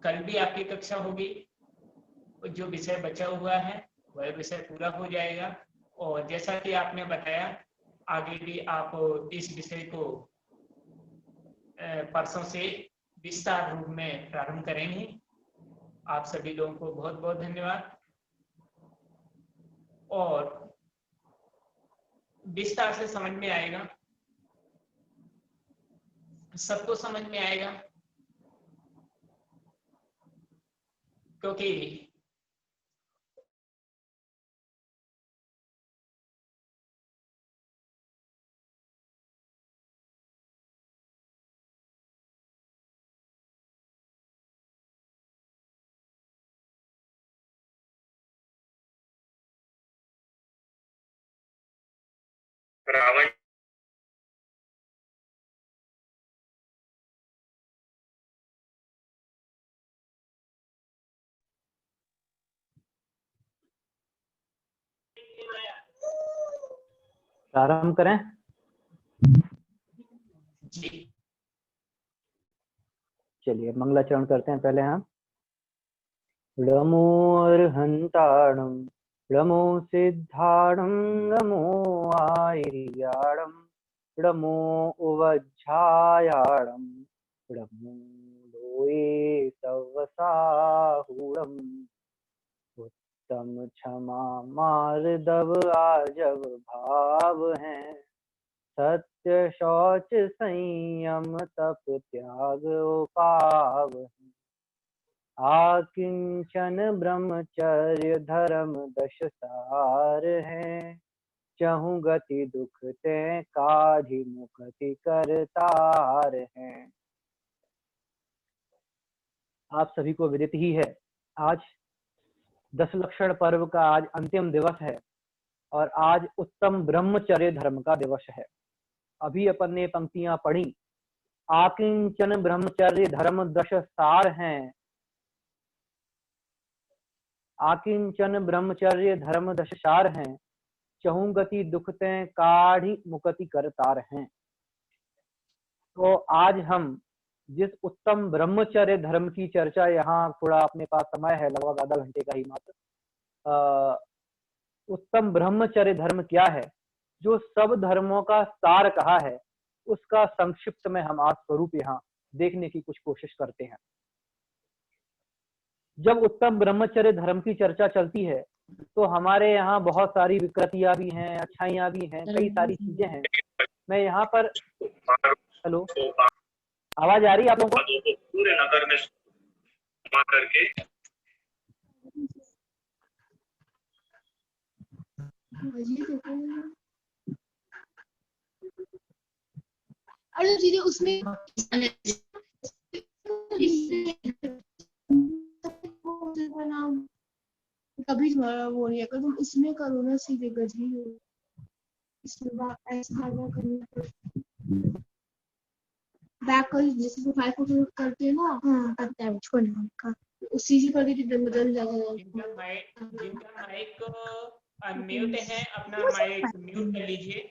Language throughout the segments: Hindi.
कल भी आपकी कक्षा होगी, जो विषय बचा हुआ है वह विषय पूरा हो जाएगा। और जैसा कि आपने बताया, आगे भी आप इस विषय को परसों से विस्तार रूप में प्रारंभ करेंगे। आप सभी लोगों को बहुत बहुत धन्यवाद। और विस्तार से समझ में आएगा, सबको समझ में आएगा, क्योंकि रावण प्रारंभ करें। जी चलिए मंगलाचरण करते हैं पहले हम। नमो अर्हंताणं नमो सिद्धाणं नमो आयर्याणं नमो उवज्झायाणं नमो लोये सवसाहूणम् उत्तम क्षमा मार्दव आजव भाव हैं, सत्य शौच संयम तप त्याग उपाव हैं। आकिंचन ब्रह्मचर्य धर्म दश सार है, चहु गति दुख ते काढ़ी मुक्ति करतार है। आप सभी को विदित ही है, आज दशलक्षण पर्व का आज अंतिम दिवस है और आज उत्तम ब्रह्मचर्य धर्म का दिवस है। अभी अपन ने पंक्तियां पढ़ी। आकिंचन ब्रह्मचर्य धर्म दश सार हैं, आकिंचन ब्रह्मचर्य धर्म दश सार हैं, चहु गति दुखते काढ़ी मुक्ति करतार हैं। तो आज हम जिस उत्तम ब्रह्मचर्य धर्म की चर्चा, यहाँ थोड़ा अपने पास समय है, लगभग आधा घंटे का ही मात्र। उत्तम ब्रह्मचर्य धर्म क्या है, जो सब धर्मों का सार कहा है, उसका संक्षिप्त में हम आज स्वरूप यहाँ देखने की कुछ कोशिश करते हैं। जब उत्तम ब्रह्मचर्य धर्म की चर्चा चलती है तो हमारे यहाँ बहुत सारी विकृतियां भी हैं, अच्छाइयां भी हैं, कई सारी चीजें हैं। मैं यहाँ पर, हेलो, आवाज आ रही है आप लोगों को? पूरे नगर में जमा करके अरे दीदी उसमें कभी तुम्हारा वो नहीं है, अगर तुम उसमें करो ना सीधे गजरी हो, इसमें ऐसा करना बैक कर, जैसे प्रोफाइल फोटो करते हैं ना, हाँ करते हैं, छोड़ना का उसी से करके तो बदल जाएगा। जिनका माइक अनम्यूट है, अपना माइक म्यूट कर लीजिए।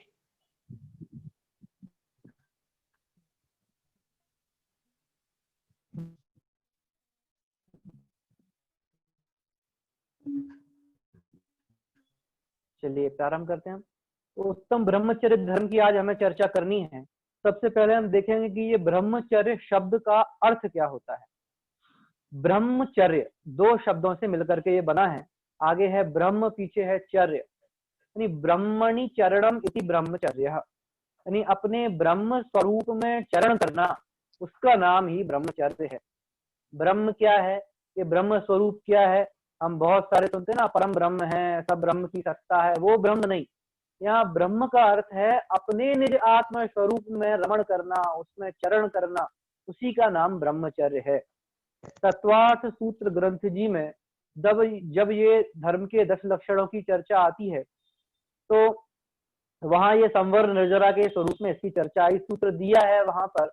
चलिए प्रारंभ करते हैं। तो उत्तम ब्रह्मचर्य धर्म की आज हमें चर्चा करनी है। सबसे पहले हम देखेंगे कि ये ब्रह्मचर्य शब्द का अर्थ क्या होता है। ब्रह्मचर्य दो शब्दों से मिलकर के ये बना है। आगे है ब्रह्म, पीछे है चर्य, यानी ब्रह्मणि चरणम इति ब्रह्मचर्य, यानी अपने ब्रह्म स्वरूप में चरण करना, उसका नाम ही ब्रह्मचर्य है। ब्रह्म क्या है, ये ब्रह्म स्वरूप क्या है, हम बहुत सारे सुनते हैं ना, परम ब्रह्म है, सब ब्रह्म की सत्ता है, वो ब्रह्म नहीं। यहाँ ब्रह्म का अर्थ है अपने निज आत्म स्वरूप में रमण करना, उसमें चरण करना, उसी का नाम ब्रह्मचर्य है। तत्वार्थ सूत्र ग्रंथ जी में जब ये धर्म के 10 लक्षणों की चर्चा आती है तो वहां ये संवर निर्जरा के स्वरूप में इसकी चर्चा आई, सूत्र दिया है वहां पर।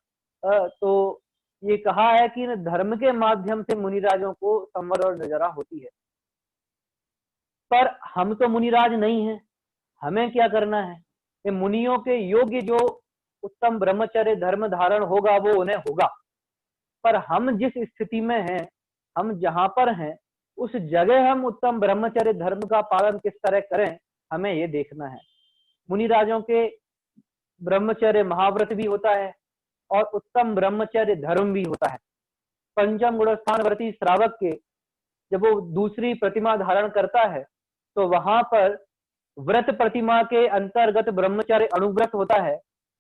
तो ये कहा है कि धर्म के माध्यम से मुनिराजों को संवर और निर्जरा होती है। पर हम तो मुनिराज नहीं हैं, हमें क्या करना है? ये मुनियों के योग्य जो उत्तम ब्रह्मचर्य धर्म धारण होगा वो उन्हें होगा। पर हम जिस स्थिति में हैं हम जहां पर हैं उस जगह हम उत्तम ब्रह्मचर्य धर्म का पालन किस तरह करें, हमें ये देखना है। मुनिराजों के ब्रह्मचर्य महाव्रत भी होता है और उत्तम ब्रह्मचर्य धर्म भी होता है। पंचम गुणस्थान व्रती श्रावक के जब वो दूसरी प्रतिमा धारण करता है तो वहां पर व्रत प्रतिमा के अंतर्गत ब्रह्मचर्य अनुव्रत होता है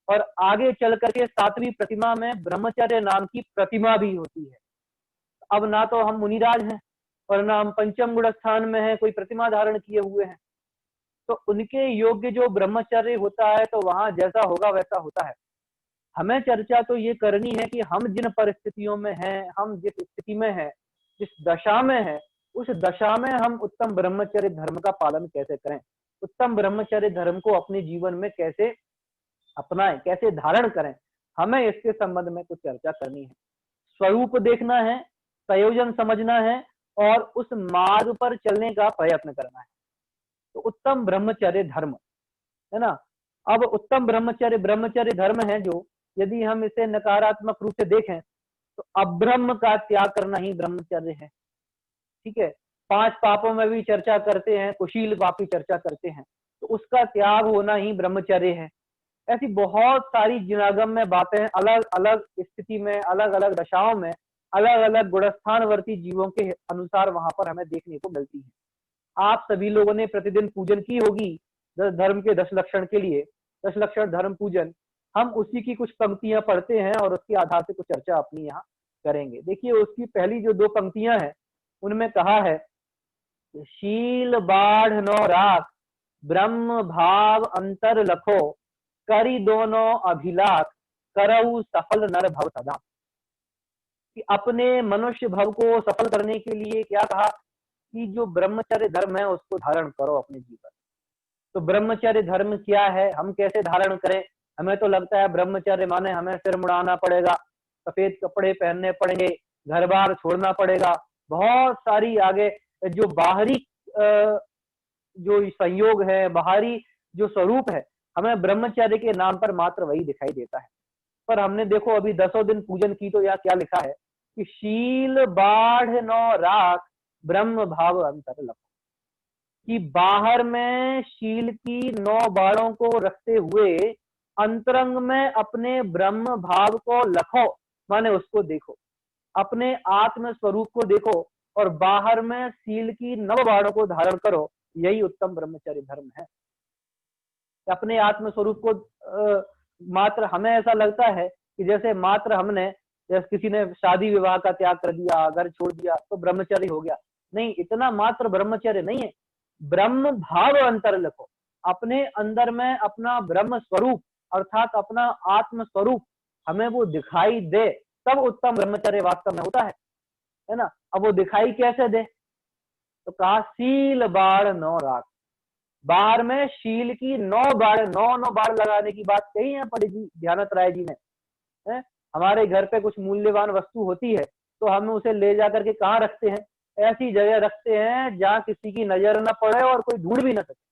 और आगे चल करके 7वीं प्रतिमा में ब्रह्मचर्य नाम की प्रतिमा भी होती है। अब ना तो हम मुनिराज हैं और ना हम पंचम गुण स्थान में हैं, कोई प्रतिमा धारण किए हुए हैं, तो उनके योग्य जो ब्रह्मचर्य होता है तो वहां जैसा होगा वैसा होता है। हमें चर्चा तो ये करनी है कि हम जिन परिस्थितियों में हैं, हम जिस स्थिति में हैं, जिस दशा में हैं, उस दशा में हम उत्तम ब्रह्मचर्य धर्म का पालन कैसे करें, उत्तम ब्रह्मचर्य धर्म को अपने जीवन में कैसे अपनाएं, कैसे धारण करें, हमें इसके संबंध में कुछ चर्चा करनी है। स्वरूप देखना है, संयोजन समझना है और उस मार्ग पर चलने का प्रयत्न करना है। तो उत्तम ब्रह्मचर्य धर्म है ना। अब उत्तम ब्रह्मचर्य धर्म है जो, यदि हम इसे नकारात्मक रूप से देखें तो अब्रह्म का त्याग करना ही ब्रह्मचर्य है। ठीक है, 5 पापों में भी चर्चा करते हैं, कुशील पापी चर्चा करते हैं, तो उसका त्याग होना ही ब्रह्मचर्य है। ऐसी बहुत सारी जिनागम में बातें अलग अलग स्थिति में, अलग अलग दशाओं में, अलग अलग गुणस्थानवर्ती जीवों के अनुसार वहां पर हमें देखने को मिलती है। आप सभी लोगों ने प्रतिदिन पूजन की होगी धर्म के 10 लक्षण के लिए, 10 लक्षण धर्म पूजन, हम उसी की कुछ पंक्तियां पढ़ते हैं और उसके आधार से कुछ चर्चा अपनी यहाँ करेंगे। देखिए, उसकी पहली जो 2 पंक्तियां हैं उनमें कहा है, शील बाढ़ नो राख ब्रह्म भाव अंतर लखो करी दोनों अभिलाख करऊ सफल नर भव सदा। कि अपने मनुष्य भव को सफल करने के लिए क्या कहा कि जो ब्रह्मचर्य धर्म है उसको धारण करो अपने जीवन। तो ब्रह्मचर्य धर्म क्या है, हम कैसे धारण करें? हमें तो लगता है ब्रह्मचर्य माने हमें सिर मुड़ाना पड़ेगा, सफेद कपड़े पहनने पड़ेंगे, घर बार छोड़ना पड़ेगा, बहुत सारी आगे जो बाहरी जो संयोग है, बाहरी जो स्वरूप है, हमें ब्रह्मचर्य के नाम पर मात्र वही दिखाई देता है। पर हमने देखो अभी 10 दिन पूजन की तो यहाँ क्या लिखा है कि शील बाढ़ नो राख ब्रह्म भाव अंतर लखो, कि बाहर में शील की 9 बाणों को रखते हुए अंतरंग में अपने ब्रह्म भाव को लखो, माने उसको देखो, अपने आत्म स्वरूप को देखो और बाहर में शील की 9 बाणों को धारण करो। यही उत्तम ब्रह्मचर्य धर्म है। अपने आत्म स्वरूप को मात्र हमें ऐसा लगता है कि जैसे मात्र हमने, जैसे किसी ने शादी विवाह का त्याग कर दिया, घर छोड़ दिया तो ब्रह्मचर्य हो गया। नहीं, इतना मात्र ब्रह्मचर्य नहीं है। ब्रह्म भाव अंतर लखो, अपने अंदर में अपना ब्रह्म स्वरूप अर्थात अपना आत्म स्वरूप हमें वो दिखाई दे, तब उत्तम ब्रह्मचर्य वास्तव में होता है ना। अब वो दिखाई कैसे दे? तो कहा शील बाढ़ नो राख, बाढ़ में शील की 9 बाढ़, 9 बाढ़ लगाने की बात कही है पंडित जी ध्यानत राय जी ने। हमारे घर पे कुछ मूल्यवान वस्तु होती है तो हम उसे ले जाकर के कहाँ रखते हैं? ऐसी जगह रखते हैं जहां किसी की नजर न पड़े और कोई ढूंढ भी न सके।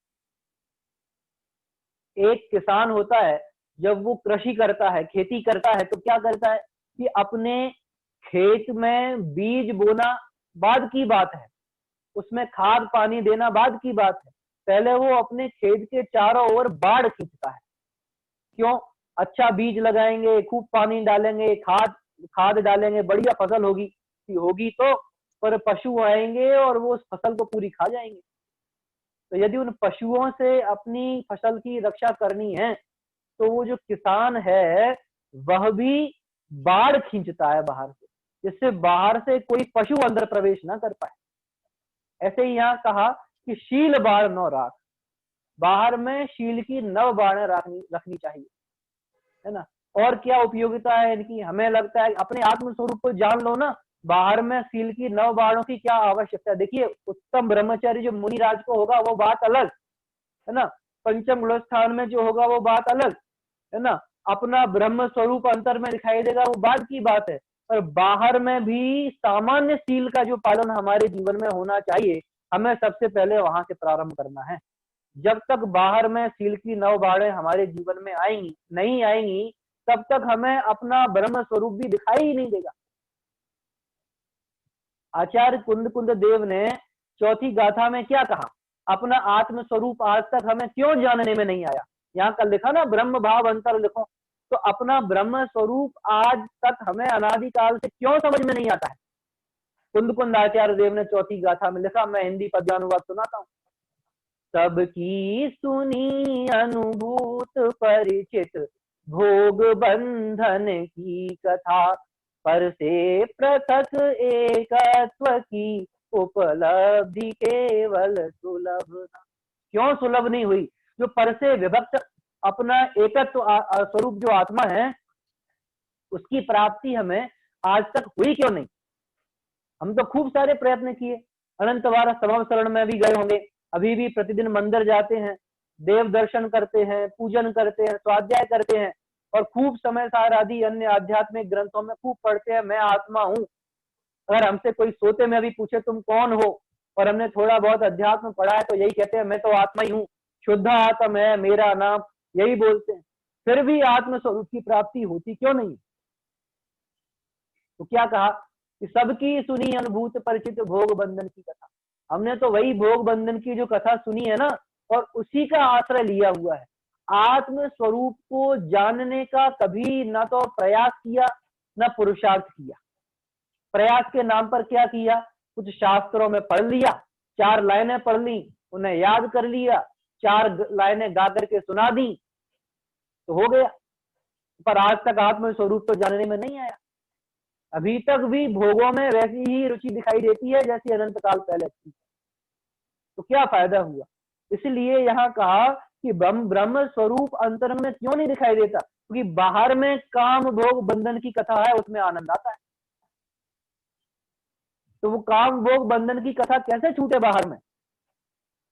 एक किसान होता है, जब वो कृषि करता है, खेती करता है, तो क्या करता है कि अपने खेत में बीज बोना बाद की बात है, उसमें खाद पानी देना बाद की बात है, पहले वो अपने खेत के चारों ओर बाढ़ खींचता है। क्यों? अच्छा बीज लगाएंगे, खूब पानी डालेंगे, खाद डालेंगे, बढ़िया फसल होगी तो, पर पशु आएंगे और वो उस फसल को पूरी खा जाएंगे। तो यदि उन पशुओं से अपनी फसल की रक्षा करनी है तो वो जो किसान है वह भी बाढ़ खींचता है बाहर से, जिससे बाहर से कोई पशु अंदर प्रवेश ना कर पाए। ऐसे ही यहाँ कहा कि शील बाढ़ नो राख, बाहर में शील की 9 बाढ़ें रखनी चाहिए, है ना। और क्या उपयोगिता है इनकी? हमें लगता है अपने आत्म स्वरूप को जान लो ना, बाहर में शील की 9 बाणों की क्या आवश्यकता है? देखिए, उत्तम ब्रह्मचारी जो मुनिराज को होगा वो बात अलग है ना, पंचम गुण स्थान में जो होगा वो बात अलग है ना, अपना ब्रह्म स्वरूप अंतर में दिखाई देगा वो बाद की बात है। पर बाहर में भी सामान्य शील का जो पालन हमारे जीवन में होना चाहिए, हमें सबसे पहले वहां से प्रारंभ करना है। जब तक बाहर में शील की 9 बाणें हमारे जीवन में नहीं आएंगी, तब तक हमें अपना ब्रह्म स्वरूप भी दिखाई ही नहीं देगा। आचार्य कुंद देव ने चौथी गाथा में क्या कहा, अपना आत्म स्वरूप आज तक हमें क्यों जानने में नहीं आया। यहाँ कल लिखा ना ब्रह्म भाव अंतर लिखो, तो अपना ब्रह्म स्वरूप आज तक हमें अनादिकाल से क्यों समझ में नहीं आता है। कुंद आचार्य देव ने चौथी गाथा में लिखा, मैं हिंदी पद्यानुवाद सुनाता हूँ। सबकी सुनी अनुभूत परिचित भोग बंधन की कथा, पर से पृथक एकत्व की उपलब्धि केवल सुलभ। क्यों सुलभ नहीं हुई? जो पर से विभक्त अपना एकत्व स्वरूप जो आत्मा है, उसकी प्राप्ति हमें आज तक हुई क्यों नहीं। हम तो खूब सारे प्रयत्न किए, अनंत बार सभा शरण में भी गए होंगे, अभी भी प्रतिदिन मंदिर जाते हैं, देव दर्शन करते हैं, पूजन करते हैं, स्वाध्याय करते हैं, और खूब समय सार आदि अन्य आध्यात्मिक ग्रंथों में खूब पढ़ते हैं, मैं आत्मा हूँ। अगर हमसे कोई सोते में भी पूछे तुम कौन हो, और हमने थोड़ा बहुत अध्यात्म पढ़ा है, तो यही कहते हैं मैं तो आत्मा ही हूँ, शुद्ध आत्म है मेरा नाम, यही बोलते हैं। फिर भी आत्म स्वरूप की प्राप्ति होती क्यों नहीं। तो क्या कहा कि सबकी सुनी अनुभूत परिचित भोग बंधन की कथा। हमने तो वही भोग बंधन की जो कथा सुनी है ना, और उसी का आश्रय लिया हुआ है। आत्म स्वरूप को जानने का कभी ना तो प्रयास किया, ना पुरुषार्थ किया। प्रयास के नाम पर क्या किया, कुछ शास्त्रों में पढ़ लिया, 4 लाइनें पढ़ ली, उन्हें याद कर लिया, 4 लाइनें गा करके सुना दी, तो हो गया। पर आज तक आत्म स्वरूप तो जानने में नहीं आया। अभी तक भी भोगों में वैसी ही रुचि दिखाई देती है जैसी अनंत काल पहले थी। तो क्या फायदा हुआ। इसलिए यहाँ कहा कि ब्रह्म स्वरूप अंतरंग में क्यों नहीं दिखाई देता, क्योंकि बाहर में काम भोग बंधन की कथा है, उसमें आनंद आता है। तो वो काम भोग बंधन की कथा कैसे छूटे, बाहर में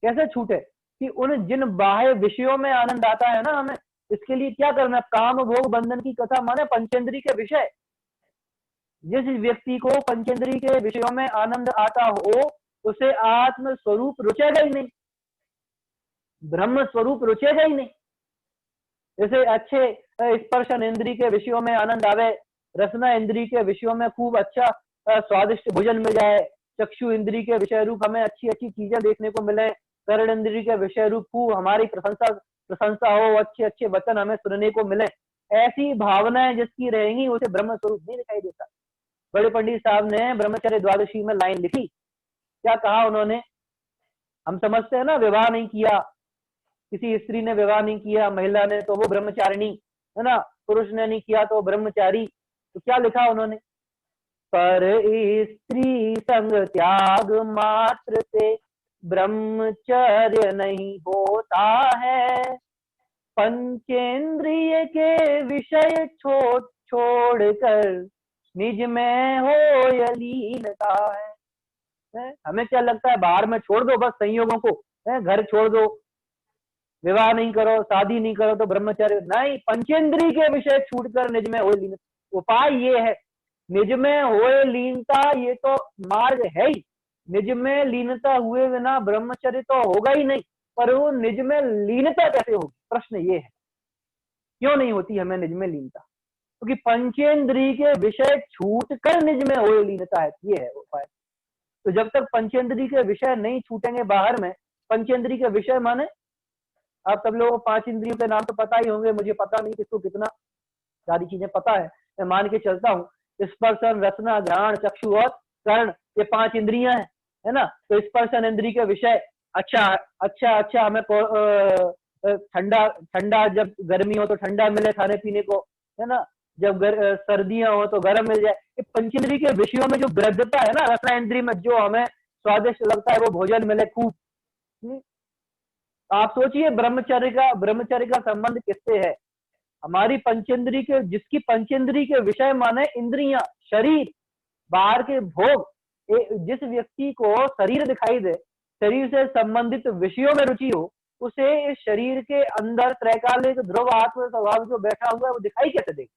कैसे छूटे, कि उन जिन बाह्य विषयों में आनंद आता है ना हमें, इसके लिए क्या करना, काम भोग बंधन की कथा माने पंचेंद्री के विषय। जिस व्यक्ति को पंचेंद्री के विषयों में आनंद आता हो, उसे आत्म स्वरूप रुचेगा ही नहीं, ब्रह्म स्वरूप रुचेगा ही नहीं। जैसे अच्छे स्पर्शन इंद्री के विषयों में आनंद आवे, रसना इंद्री के विषयों में खूब अच्छा स्वादिष्ट भोजन मिल जाए, चक्षु इंद्री के विषय रूप हमें अच्छी अच्छी चीजें देखने को मिले, कर्ण इंद्री के विषय रूप खूब हमारी प्रशंसा हो, अच्छे अच्छे वचन हमें सुनने को मिले, ऐसी भावनाएं जिसकी रहेंगी उसे ब्रह्म स्वरूप नहीं दिखाई देता। बड़े पंडित साहब ने ब्रह्मचर्य द्वादशी में लाइन लिखी, क्या कहा उन्होंने, हम समझते हैं ना विवाह नहीं किया, किसी स्त्री ने विवाह नहीं किया, महिला ने, तो वो ब्रह्मचारिणी है ना, पुरुष ने नहीं किया तो ब्रह्मचारी। तो क्या लिखा उन्होंने, पर स्त्री संग त्याग मात्र से ब्रह्मचर्य नहीं होता है, पंचेंद्रिय के विषय छोड़कर निज में हो लीनता है। हमें क्या लगता है, बाहर में छोड़ दो बस संयोगों को, घर छोड़ दो, विवाह नहीं करो, शादी नहीं करो तो ब्रह्मचर्य नहीं, पंचेंद्रिय के विषय छूटकर निज में हो लीनता। उपाय ये है, निज में होए लीनता, ये तो मार्ग है ही। निज में लीनता हुए बिना ब्रह्मचर्य तो होगा ही नहीं, पर वो निज में लीनता कैसे होगी, प्रश्न ये है। क्यों नहीं होती हमें निज में लीनता, क्योंकि पंचेंद्रिय के विषय छूट कर निज में होए लीनता है, ये है उपाय। तो जब तक पंचेंद्रिय के विषय नहीं छूटेंगे बाहर में, पंचेंद्रिय के विषय माने आप सब लोगों को 5 इंद्रियों के नाम तो पता ही होंगे, मुझे पता नहीं किसको कितना सारी चीजें पता है, मैं मान के चलता हूँ। स्पर्शन, रसना, घ्राण, चक्षु और कर्ण, ये 5 इंद्रियां हैं, है ना। तो स्पर्शन इंद्रिय के विषय, अच्छा हमें ठंडा जब गर्मी हो तो ठंडा मिले खाने पीने को, है ना, जब सर्दियां हो तो गर्म मिल जाए। ये पंचेंद्रिय के विषयों में जो गृद्धता है ना, रसना इंद्रिय में जो हमें स्वादिष्ट लगता है वो भोजन मिले खूब। आप सोचिए ब्रह्मचर्य का संबंध किससे है, हमारी पंचेंद्रिय के, जिसकी पंचेंद्रिय के विषय माने इंद्रियां, शरीर, बाहर के भोग। जिस व्यक्ति को शरीर दिखाई दे, शरीर से संबंधित विषयों में रुचि हो, उसे इस शरीर के अंदर त्रैकालिक ध्रुव आत्म स्वभाव जो बैठा हुआ है वो दिखाई कैसे देगा।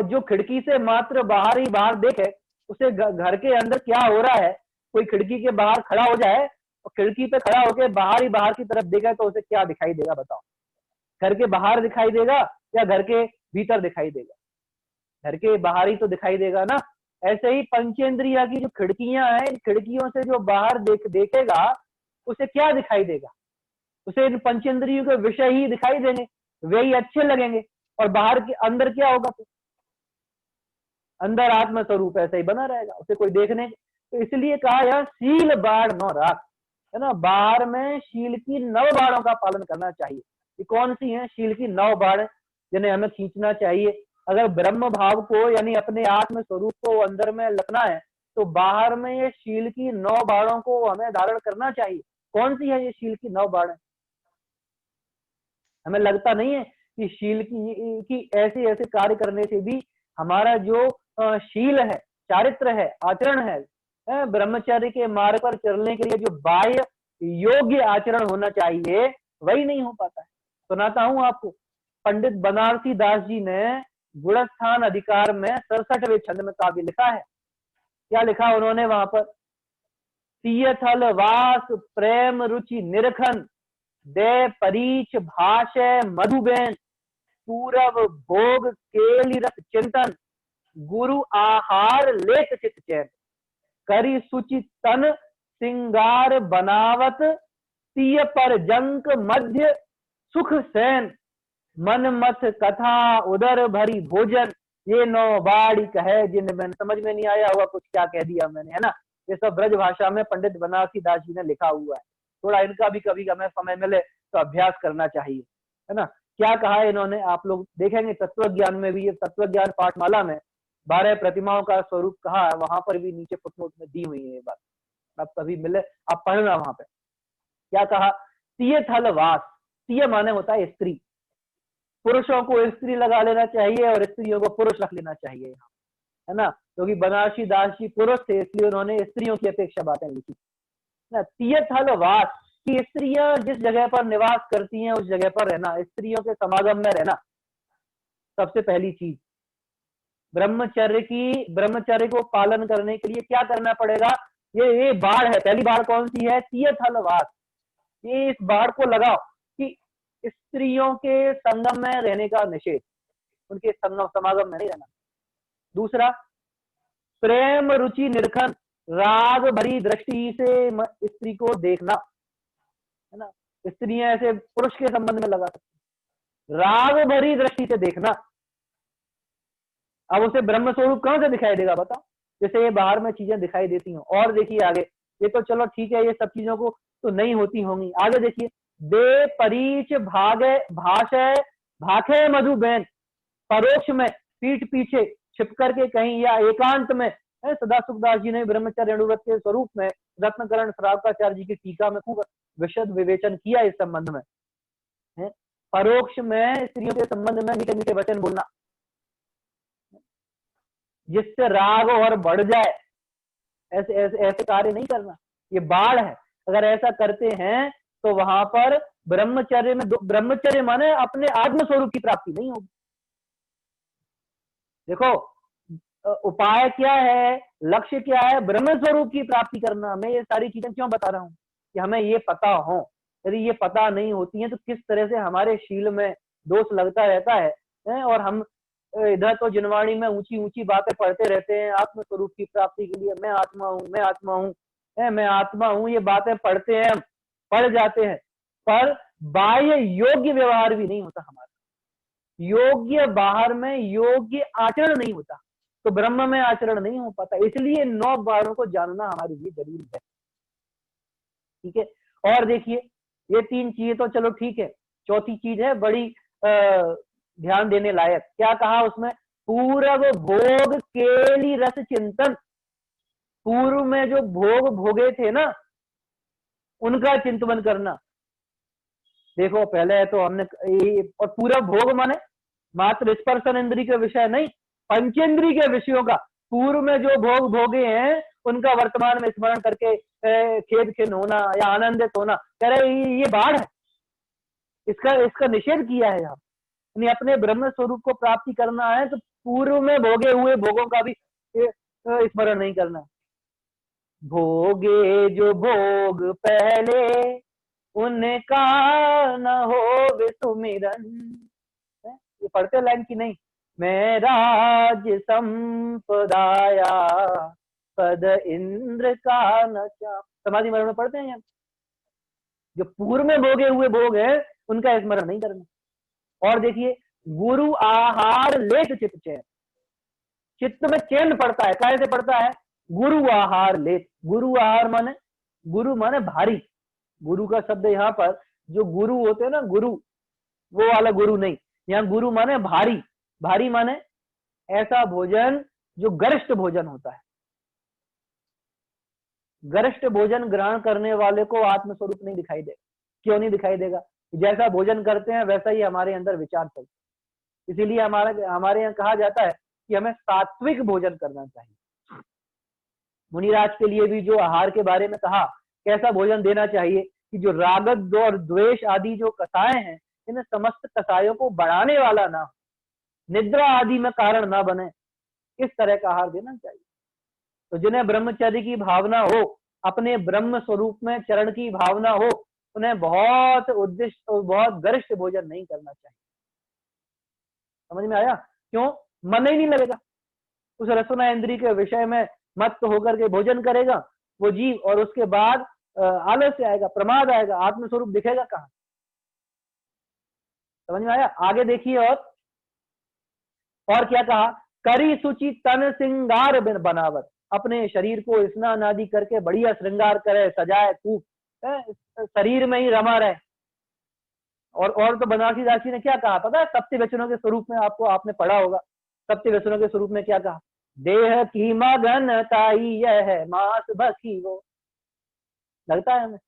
जो खिड़की से मात्र बाहर ही बाहर देखे, उसे घर के अंदर क्या हो रहा है, कोई खिड़की के बाहर खड़ा हो जाए और खिड़की पे खड़ा होकर बाहर ही बाहर की तरफ देगा तो उसे क्या दिखाई देगा बताओ, घर के बाहर दिखाई देगा या घर के भीतर दिखाई देगा। घर के बाहर ही तो दिखाई देगा ना। ऐसे ही पंचेंद्रिय की जो खिड़कियां हैं, इन खिड़कियों से जो बाहर देखेगा उसे क्या दिखाई देगा? उसे इन पंचेंद्रियों के विषय ही दिखाई देंगे, वे ही अच्छे लगेंगे। और बाहर के अंदर क्या होगा? फिर अंदर आत्म स्वरूप ऐसे ही बना रहेगा, उसे कोई देखने। तो इसलिए कहा यह शील बाढ़ न राख, है ना। बाहर में शील की 9 बाढ़ों का पालन करना चाहिए। ये कौन सी है शील की 9 बाढ़ जिन्हें हमें खींचना चाहिए? अगर ब्रह्म भाव को यानी अपने आत्म स्वरूप को अंदर में रखना है तो बाहर में ये शील की 9 बाढ़ों को हमें धारण करना चाहिए। कौन सी है ये शील की 9 बाढ़? हमें लगता नहीं है कि शील की ऐसे ऐसे कार्य करने से भी हमारा जो शील है, चारित्र है, आचरण है, ब्रह्मचर्य के मार्ग पर चलने के लिए जो बाह्य योग्य आचरण होना चाहिए वही नहीं हो पाता है। सुनाता हूं आपको, पंडित बनारसी दास जी ने गुणस्थान अधिकार में 67वें छंद में काव्य लिखा है। क्या लिखा उन्होंने वहां पर? तीयथल वास प्रेम रुचि निरखन दे परीच भाषय मधुबेन पूरब भोग केली रस चिंतन गुरु आहार लेत चित चैन करी सुचि तन सिंगार बनावत तीय पर जंक मध्य सुख सैन मन मत कथा उदर भरी भोजन ये 9 बाड़ी कहे जिनमें। समझ में नहीं आया हुआ कुछ क्या कह दिया मैंने, है ना। ये सब ब्रज भाषा में पंडित बनारसी दास जी ने लिखा हुआ है। थोड़ा इनका भी कभी हमें समय मिले तो अभ्यास करना चाहिए, है ना। क्या कहा है इन्होंने आप लोग देखेंगे तत्व ज्ञान में भी, ये तत्व ज्ञान पाठमाला में 12 प्रतिमाओं का स्वरूप कहा है, वहां पर भी नीचे फुटनोट में दी हुई है ये बात। आप कभी मिले आप पढ़ना वहां पे। क्या कहा? तीय थल वास, तीय माने होता है स्त्री। पुरुषों को स्त्री लगा लेना चाहिए और स्त्रियों को पुरुष रख लेना चाहिए यहाँ, है ना। क्योंकि बनारसी दास जी पुरुष थे इसलिए उन्होंने स्त्रियों की अपेक्षा बातें लिखी ना। तीय थल वास की स्त्रियां जिस जगह पर निवास करती हैं उस जगह पर रहना, स्त्रियों के समागम में रहना। सबसे पहली चीज ब्रह्मचर्य को पालन करने के लिए क्या करना पड़ेगा? ये बाढ़ है। पहली बाढ़ कौन सी है? तीय थल वास। ये इस बाढ़ को लगाओ कि स्त्रियों के संगम में रहने का निषेध, उनके संगम समागम में नहीं रहना। दूसरा, प्रेम रुचि निरखन, राग भरी दृष्टि से स्त्री को देखना, है ना। स्त्रियां ऐसे पुरुष के संबंध में लगा सकती, राग भरी दृष्टि से देखना। अब उसे ब्रह्म स्वरूप कहां से दिखाई देगा बताओ? जैसे ये बाहर में चीजें दिखाई देती हूँ। और देखिए आगे, ये तो चलो ठीक है, ये सब चीजों को तो नहीं होती होंगी। आगे देखिए, दे परीच भागे भाषय भाखे मधुबेन, परोक्ष में पीठ पीछे छिप करके कहीं या एकांत में, सदा सुखदास जी ने ब्रह्मचर्य अनुव्रत के स्वरूप में रत्नकरण श्रावकाचार्य जी की टीका में खूब विशद विवेचन किया इस संबंध में। परोक्ष में स्त्रियों के संबंध में मीठे मीठे वचन बोलना जिससे राग और बढ़ जाए, ऐसे ऐसे ऐसे कार्य नहीं करना। ये बाढ़ है। अगर ऐसा करते हैं तो वहां पर ब्रह्मचर्य में, ब्रह्मचर्य माने अपने आत्म स्वरूप की प्राप्ति नहीं होगी। देखो उपाय क्या है, लक्ष्य क्या है? ब्रह्म स्वरूप की प्राप्ति करना। मैं ये सारी चीजें क्यों बता रहा हूं कि हमें ये पता हो। यदि ये पता नहीं होती है तो किस तरह से हमारे शील में दोष लगता रहता है और हम इधर तो जिनवाणी में ऊंची ऊंची बातें पढ़ते रहते हैं आत्म स्वरूप की प्राप्ति के लिए। मैं आत्मा हूँ, मैं आत्मा हूँ, मैं आत्मा हूँ, ये बातें पढ़ते हैं, पढ़ जाते हैं, पर बाह्य योग्य व्यवहार भी नहीं होता हमारा। योग्य बाहर में योग्य आचरण नहीं होता तो ब्रह्म में आचरण नहीं हो पाता। इसलिए 9 बाणों को जानना हमारे लिए जरूरी है। ठीक है। और देखिए ये 3 चीजें तो चलो ठीक है। चौथी चीज है बड़ी ध्यान देने लायक। क्या कहा उसमें? पूर्व भोग केली रस चिंतन। पूर्व में जो भोग भोगे थे ना उनका चिंतन करना। देखो पहले तो हमने, और पूरा भोग माने मात्र स्पर्शन इंद्री के विषय नहीं, पंचेंद्री के विषयों का। पूर्व में जो भोग भोगे हैं उनका वर्तमान में स्मरण करके खेद खिन्न होना या आनंदित होना। कह रहे ये बाढ़ है, इसका निषेध किया है। यानी अपने ब्रह्म स्वरूप को प्राप्ति करना है तो पूर्व में भोगे हुए भोगों का भी स्मरण नहीं करना। भोगे जो भोग पहले उनका न हो सुमिरन। ये पढ़ते लाइन की नहीं, मैं राज संपदाया पद इंद्र का न चाप। समाधि मरण में पढ़ते हैं यहाँ, जो पूर्व में भोगे हुए भोग है उनका स्मरण नहीं करना। और देखिए, गुरु आहार लेत चित्त चैन, चित्त में चैन पड़ता है, कैसे पड़ता है? गुरु आहार लेत। गुरु आहार माने, गुरु माने भारी। गुरु का शब्द यहाँ पर जो गुरु होते हैं ना, गुरु, वो वाला गुरु नहीं, यहाँ गुरु माने भारी। भारी माने ऐसा भोजन जो गरिष्ठ भोजन होता है। गरिष्ठ भोजन ग्रहण करने वाले को आत्म स्वरूप नहीं दिखाई देगा। क्यों नहीं दिखाई देगा? जैसा भोजन करते हैं वैसा ही हमारे अंदर विचार चलता है। इसीलिए हमारे यहाँ कहा जाता है कि हमें सात्विक भोजन करना चाहिए। मुनिराज के लिए भी जो आहार के बारे में कहा, कैसा भोजन देना चाहिए कि जो राग और द्वेष आदि जो कसाय हैं, इन समस्त कसायों को बढ़ाने वाला ना हो, निद्रा आदि में कारण ना बने, इस तरह का आहार देना चाहिए। तो जिन्हें ब्रह्मचर्य की भावना हो, अपने ब्रह्म स्वरूप में चरण की भावना हो, उन्हें बहुत उद्दिष्ट और बहुत गरिष्ठ भोजन नहीं करना चाहिए। समझ में आया? क्यों? मन ही नहीं लगेगा उस रसना इंद्री के विषय में, मत होकर के भोजन करेगा वो जीव, और उसके बाद आलस्य आएगा, प्रमाद आएगा, आत्मस्वरूप दिखेगा कहाँ? समझ में आया? आगे देखिए, और क्या कहा? करी सुचि तन सिंगार बनावत, अपने शरीर को स्नान आदि करके बढ़िया श्रृंगार करे, सजाए, खूब शरीर में ही रमा रहे। और तो बनारसी दासी ने क्या कहा पता है? सप्त व्यसनों के स्वरूप में आपने पढ़ा होगा। सप्त व्यसनों के स्वरूप में क्या कहा? देह की मगनताई यह मांस भक्षी वो। लगता है हमें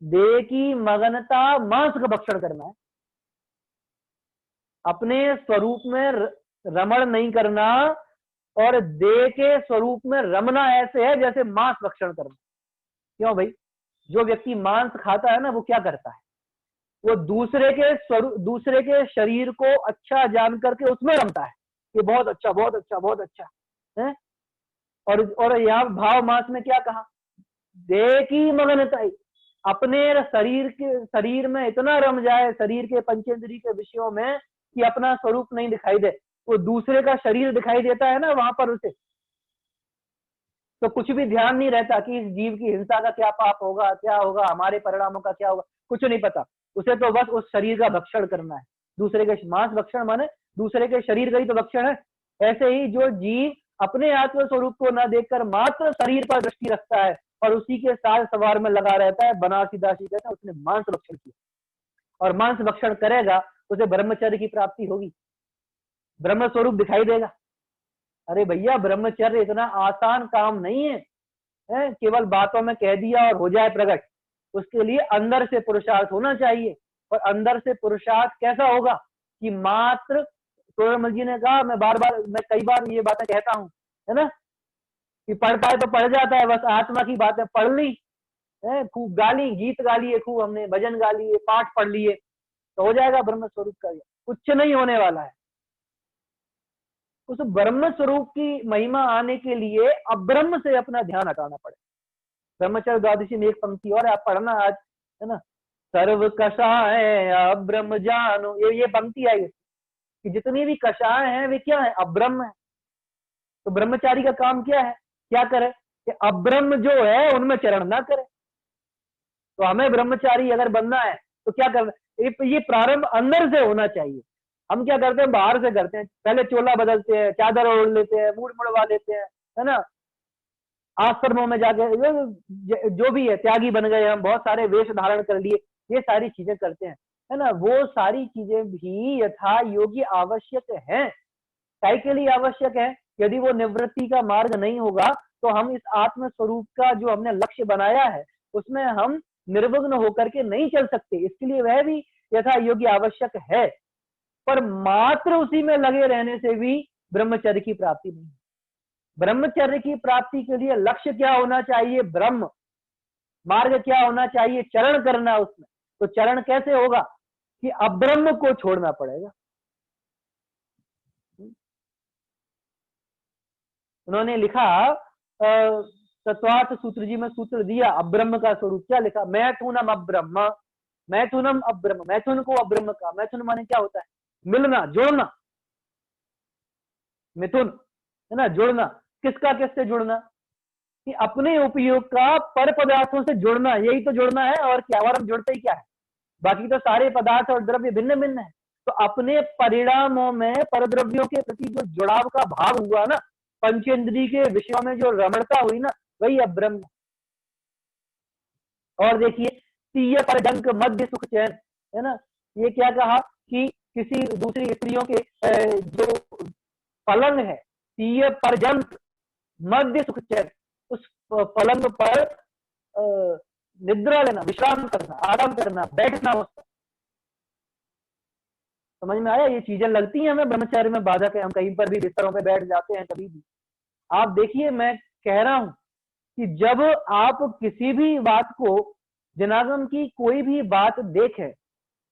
देह की मगनता मांस का भक्षण करना है, अपने स्वरूप में रमण नहीं करना। और देह के स्वरूप में रमना ऐसे है जैसे मांस भक्षण करना। क्यों भाई? जो व्यक्ति मांस खाता है ना, वो क्या करता है? वो दूसरे के शरीर को अच्छा जान करके उसमें रमता है, ये बहुत अच्छा, बहुत अच्छा, बहुत अच्छा है। और यहाँ भाव मास में क्या कहा? देह की मगनता, अपने शरीर में इतना रम जाए, शरीर के पंचेंद्रिय के विषयों में, कि अपना स्वरूप नहीं दिखाई दे, वो दूसरे का शरीर दिखाई देता है ना वहां पर उसे, तो कुछ भी ध्यान नहीं रहता कि इस जीव की हिंसा का क्या पाप होगा, क्या होगा, हमारे परिणामों का क्या होगा, कुछ नहीं पता उसे। तो बस उस शरीर का भक्षण करना है। दूसरे के मांस भक्षण माने दूसरे के शरीर का ही तो भक्षण है। ऐसे ही जो जीव अपने आत्म स्वरूप को न देखकर मात्र शरीर पर दृष्टि रखता है और उसी के साथ सवार में लगा रहता है, बनारसी दासी कहता है उसने मांस भक्षण किया। और मांस भक्षण करेगा उसे ब्रह्मचर्य की प्राप्ति होगी, ब्रह्म स्वरूप दिखाई देगा। अरे भैया, ब्रह्मचर्य इतना आसान काम नहीं है, केवल बातों में कह दिया और हो जाए प्रकट। उसके लिए अंदर से पुरुषार्थ होना चाहिए। और अंदर से पुरुषार्थ कैसा होगा कि मात्र, सूरमल जी ने कहा, मैं कई बार ये बातें कहता हूं, है ना, कि पढ़ता है तो पढ़ जाता है, बस आत्मा की बातें पढ़ ली, खूब गाली, गीत गा लिए, खूब हमने भजन गा लिए, पाठ पढ़ लिए, तो हो जाएगा ब्रह्म स्वरूप का। कुछ नहीं होने वाला है। उस ब्रह्म स्वरूप की महिमा आने के लिए अब्रह्म से अपना ध्यान हटाना पड़े। ब्रह्मचर्य द्वादशी में एक पंक्ति और आप पढ़ना आज, है ना, सर्व कषाय अब्रह्म जानो, ये पंक्ति आई कि जितनी भी कषाय हैं वे क्या है? अब्रह्म है। तो ब्रह्मचारी का काम क्या है? क्या करे कि अब्रह्म जो है उनमें चरण ना करे। तो हमें ब्रह्मचारी अगर बनना है तो क्या करना? ये प्रारंभ अंदर से होना चाहिए। हम क्या करते हैं? बाहर से करते हैं, पहले चोला बदलते हैं, चादर ओढ़ लेते हैं, मूड मुड़वा लेते हैं, है ना, आश्रमों में जाके जो भी है त्यागी बन गए, हम बहुत सारे वेश धारण कर लिए, ये सारी चीजें करते हैं, है ना। वो सारी चीजें भी यथा योग्य आवश्यक है। काय के लिए आवश्यक है? यदि वो निवृत्ति का मार्ग नहीं होगा तो हम इस आत्म स्वरूप का जो हमने लक्ष्य बनाया है उसमें हम निर्विघ्न होकर के नहीं चल सकते। इसके लिए वह भी यथा योग्य आवश्यक है, पर मात्र उसी में लगे रहने से भी ब्रह्मचर्य की प्राप्ति नहीं। ब्रह्मचर्य की प्राप्ति के लिए लक्ष्य क्या होना चाहिए? ब्रह्म। मार्ग क्या होना चाहिए? चरण करना उसमें। तो चरण कैसे होगा? कि अब्रह्म को छोड़ना पड़ेगा। उन्होंने लिखा तत्वार्थ सूत्र जी में सूत्र दिया, अब्रह्म का स्वरूप क्या लिखा? मैथुनम अब्रह्म, मैथुनम अब्रह्म, मैथुन को अब्रह्म का। मैथुन माने क्या होता है? मिलना, जोड़ना। मिथुन, है ना, जुड़ना। किसका किससे जुड़ना? कि अपने उपयोग का पर पदार्थों से जुड़ना, यही तो जुड़ना है और क्या। और हम जुड़ते ही क्या है, बाकी तो सारे पदार्थ और द्रव्य भिन्न भिन्न है। तो अपने परिणामों में परद्रव्यों के प्रति जो जुड़ाव का भाव हुआ ना, पंचेंद्रिय के विषयों में जो रमणता हुई ना, वही अब ब्रह्म। और देखिए, तीय परजंक मध्य सुख चैन, है ना, ये क्या कहा कि किसी दूसरी स्त्रियों के जो पलंग है, तीय परजंक मध्य सुख चैन, उस पलंग पर निद्रा लेना, विश्राम करना, आराम करना, बैठना, उसका समझ में आया? ये चीजें लगती हैं हमें ब्रह्मचर्य में बाधक है। हम कहीं पर भी बिस्तरों पे बैठ जाते हैं कभी भी। आप देखिए, मैं कह रहा हूं कि जब आप किसी भी बात को, जनागम की कोई भी बात देखें,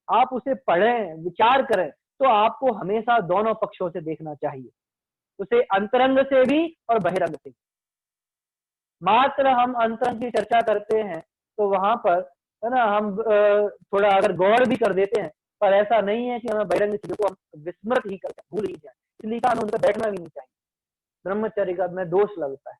आप उसे पढ़ें, विचार करें, तो आपको हमेशा दोनों पक्षों से देखना चाहिए, उसे अंतरंग से भी और बहिरंग से भी। मात्र हम अंतरंग की चर्चा करते हैं तो वहां पर, है ना, हम थोड़ा अगर गौर भी कर देते हैं, पर ऐसा नहीं है कि हमें बहिरंग चीजों को हम विस्मृत ही करते, भूल ही जाए। इसलिए कहा उन पर बैठना भी नहीं चाहिए, ब्रह्मचर्य का में दोष लगता है।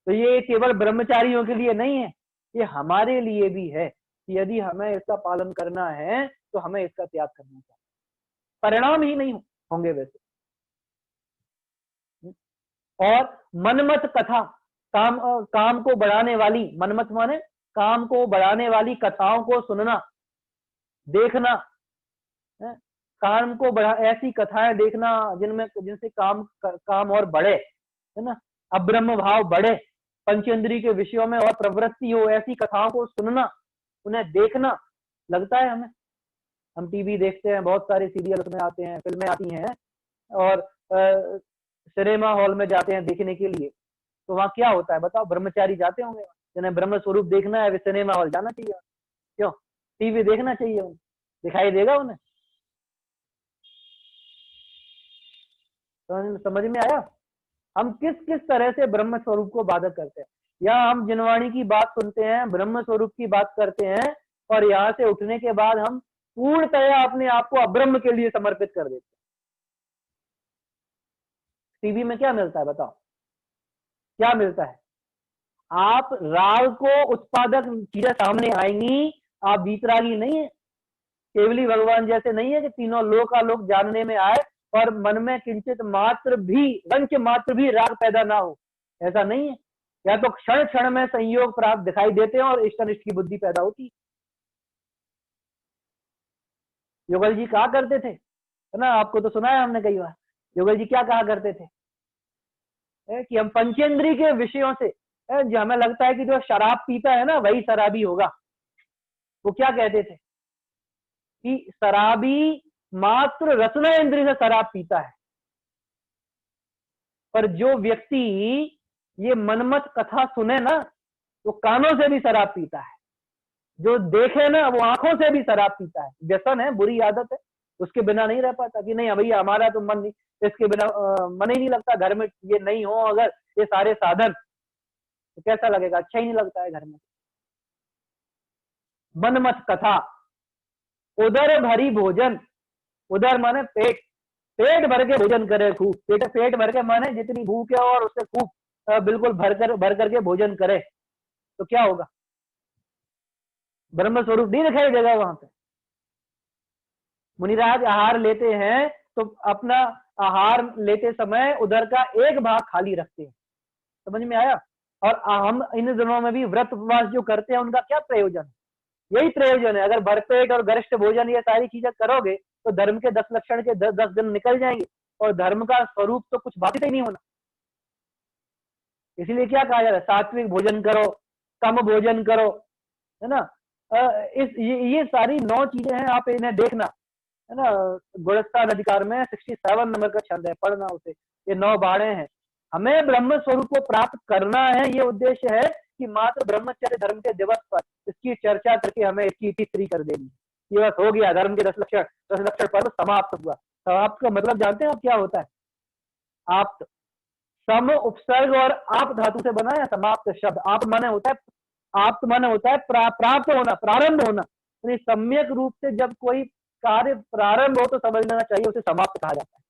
तो ये केवल ब्रह्मचारियों के लिए नहीं है, ये हमारे लिए भी है कि यदि हमें इसका पालन करना है तो हमें इसका त्याग करना चाहिए। परिणाम ही नहीं होंगे वैसे। और मनमत कथा, काम को बढ़ाने वाली, मनमत माने काम को बढ़ाने वाली कथाओं को सुनना, देखना, है? काम को बढ़ा, ऐसी कथाएं देखना जिनसे काम और बढ़े, है ना, अब्रह्म भाव बढ़े, पंचेंद्रिय के विषयों में और प्रवृत्ति हो, ऐसी कथाओं को सुनना, उन्हें देखना लगता है हमें। हम टीवी देखते हैं, बहुत सारे सीरियल उसमें आते हैं, फिल्में आती हैं, और सिनेमा हॉल में जाते हैं देखने के लिए, तो वहां क्या होता है बताओ? ब्रह्मचारी जाते होंगे, जिन्हें ब्रह्म स्वरूप देखना है वे सिनेमा हॉल जाना चाहिए। क्यों? टीवी देखना चाहिए, उन्हें दिखाई देगा उन्हें। तो समझ में आया हम किस किस तरह से ब्रह्म स्वरूप को बाधक करते हैं? या हम जिनवाणी की बात सुनते हैं, ब्रह्म स्वरूप की बात करते हैं, और यहाँ से उठने के बाद हम पूर्णतया अपने आप को अब्रह्म के लिए समर्पित कर देते हैं। टीवी में क्या मिलता है बताओ? क्या मिलता है? आप राग को उत्पादक चीजें सामने आएंगी, आप बीतरागी नहीं है, केवली भगवान जैसे नहीं है कि तीनों लोक जानने में आए और मन में किंचित मात्र भी, रंच मात्र भी राग पैदा ना हो, ऐसा नहीं है। या तो क्षण क्षण में संयोग प्राप्त दिखाई देते हैं और इष्टनिष्ठ की बुद्धि पैदा होती है। युगल जी कहा करते थे, है ना, आपको तो सुना है हमने कई बार, युगल जी क्या कहा करते थे कि हम पंचेंद्रिय के विषयों से, जो हमें लगता है कि जो शराब पीता है ना वही शराबी होगा, वो क्या कहते थे कि शराबी मात्र रसना इंद्रिय से शराब पीता है, पर जो व्यक्ति ये मनमत कथा सुने ना वो कानों से भी शराब पीता है, जो देखे ना वो आंखों से भी शराब पीता है। व्यसन है, बुरी आदत है, उसके बिना नहीं रह पाता कि नहीं भैया हमारा तो मन नहीं, इसके बिना मन ही नहीं लगता। घर में ये नहीं हो अगर ये सारे साधन तो कैसा लगेगा? अच्छा ही नहीं लगता है घर में। मनमत कथा, उदर भरी भोजन, उदर माने पेट, पेट भर के भोजन करे खूब, पेट भर के माने जितनी भूख है और उससे खूब बिल्कुल भर करके भोजन करे, तो क्या होगा? ब्रह्म स्वरूप नहीं दिखाई देगा वहां पे। मुनिराज आहार लेते हैं तो अपना आहार लेते समय उधर का एक भाग खाली रखते हैं, समझ में आया? और हम इन दिनों में भी व्रत उपवास जो करते हैं उनका क्या प्रयोजन है? यही प्रयोजन है। अगर भरपेट और गरिष्ठ भोजन ये सारी चीजें करोगे तो धर्म के 10 लक्षण के 10 दिन निकल जाएंगे और धर्म का स्वरूप तो कुछ बात ही नहीं होना। इसीलिए क्या कहा जा रहा है? सात्विक भोजन करो, कम भोजन करो, है ना। ये सारी 9 चीजें हैं, आप इन्हें देखना, है ना। गुणस्थान अधिकार में 67 नंबर का छंद है, पढ़ना उसे। ये 9 बाड़े हैं। हमें ब्रह्म स्वरूप को प्राप्त करना है, ये उद्देश्य है कि मात्र ब्रह्मचर्य धर्म के दिवस पर इसकी चर्चा करके हमें इसकी तीसरी कर देनी। ये बस हो गया, धर्म के 10 लक्षण पर्व समाप्त हुआ। समाप्त का मतलब जानते हैं आप क्या होता है? आप्त, सम उपसर्ग और आप धातु से बना है समाप्त शब्द। आप माने होता है, आप्त माने होता है प्राप्त होना, प्रारंभ होना। यानी सम्यक रूप से जब कोई कार्य प्रारंभ हो तो समझ लेना चाहिए उसे समाप्त कहा जाता है।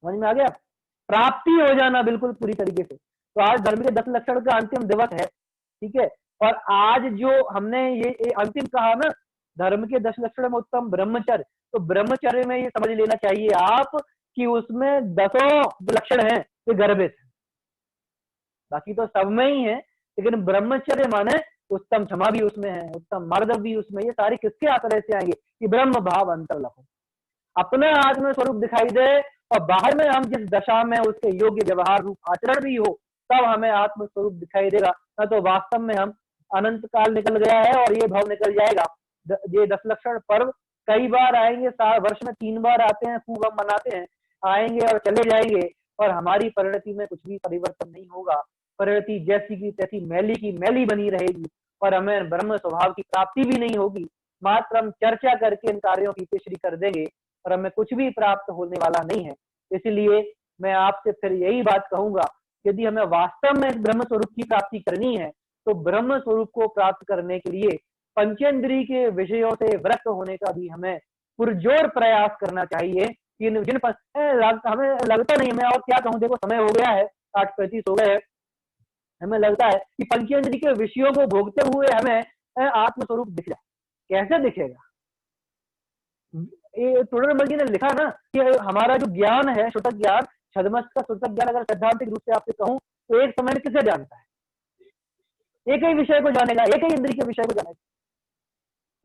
समझ में आ गया? प्राप्ति हो जाना बिल्कुल पूरी तरीके से। तो आज धर्म के 10 लक्षण का अंतिम दिवस है, ठीक है। और आज जो हमने ये अंतिम कहा ना, धर्म के 10 लक्षण में उत्तम ब्रह्मचर्य, तो ब्रह्मचर्य में ये समझ लेना चाहिए आप कि उसमें 10 लक्षण हैं जो गर्भित है, बाकी तो सब में ही है, लेकिन ब्रह्मचर्य माने उत्तम क्षमा भी उसमें है, उत्तम मर्द भी उसमें। ये सारे किसके आश्रय से आएंगे कि ब्रह्म भाव अंतर्लभ हो, अपना आत्म स्वरूप दिखाई दे और बाहर में हम जिस दशा में उसके योग्य व्यवहार रूप आचरण भी हो, तब हमें आत्म स्वरूप दिखाई देगा। ना तो वास्तव में हम अनंत काल निकल गया है और ये भाव निकल जाएगा। ये 10 लक्षण पर्व कई बार आएंगे, साल वर्ष में 3 बार आते हैं, खूब हम मनाते हैं, आएंगे और चले जाएंगे, और हमारी परिणति में कुछ भी परिवर्तन नहीं होगा। परिणति जैसी की तैसी मैली की मैली बनी रहेगी और हमें ब्रह्म स्वभाव की प्राप्ति भी नहीं होगी। मात्र हम चर्चा करके इन कार्यों की पेशरी कर देंगे और हमें कुछ भी प्राप्त होने वाला नहीं है। इसलिए मैं आपसे फिर यही बात कहूंगा, यदि हमें वास्तव में इस ब्रह्म स्वरूप की प्राप्ति करनी है तो ब्रह्म स्वरूप को प्राप्त करने के लिए पंचेंद्रिय के विषयों से विरक्त होने का भी हमें पुरजोर प्रयास करना चाहिए। जिन पर हमें लगता नहीं, मैं और क्या कहूं, देखो समय हो गया है, 8:35 हो गए हैं। हमें लगता है कि पंचेंद्रिय के विषयों को भोगते हुए हमें आत्मस्वरूप दिख जाए। कैसे दिखेगा? ये टोडरमल जी ने लिखा ना कि हमारा जो ज्ञान है, शुतक ज्ञान, छदमस्त का शुतक ज्ञान, अगर सैद्धांतिक रूप से आपसे कहूं तो एक समय में किसे जानता है? एक ही विषय को जानेगा, एक ही इंद्रिय के विषय को जानेगा।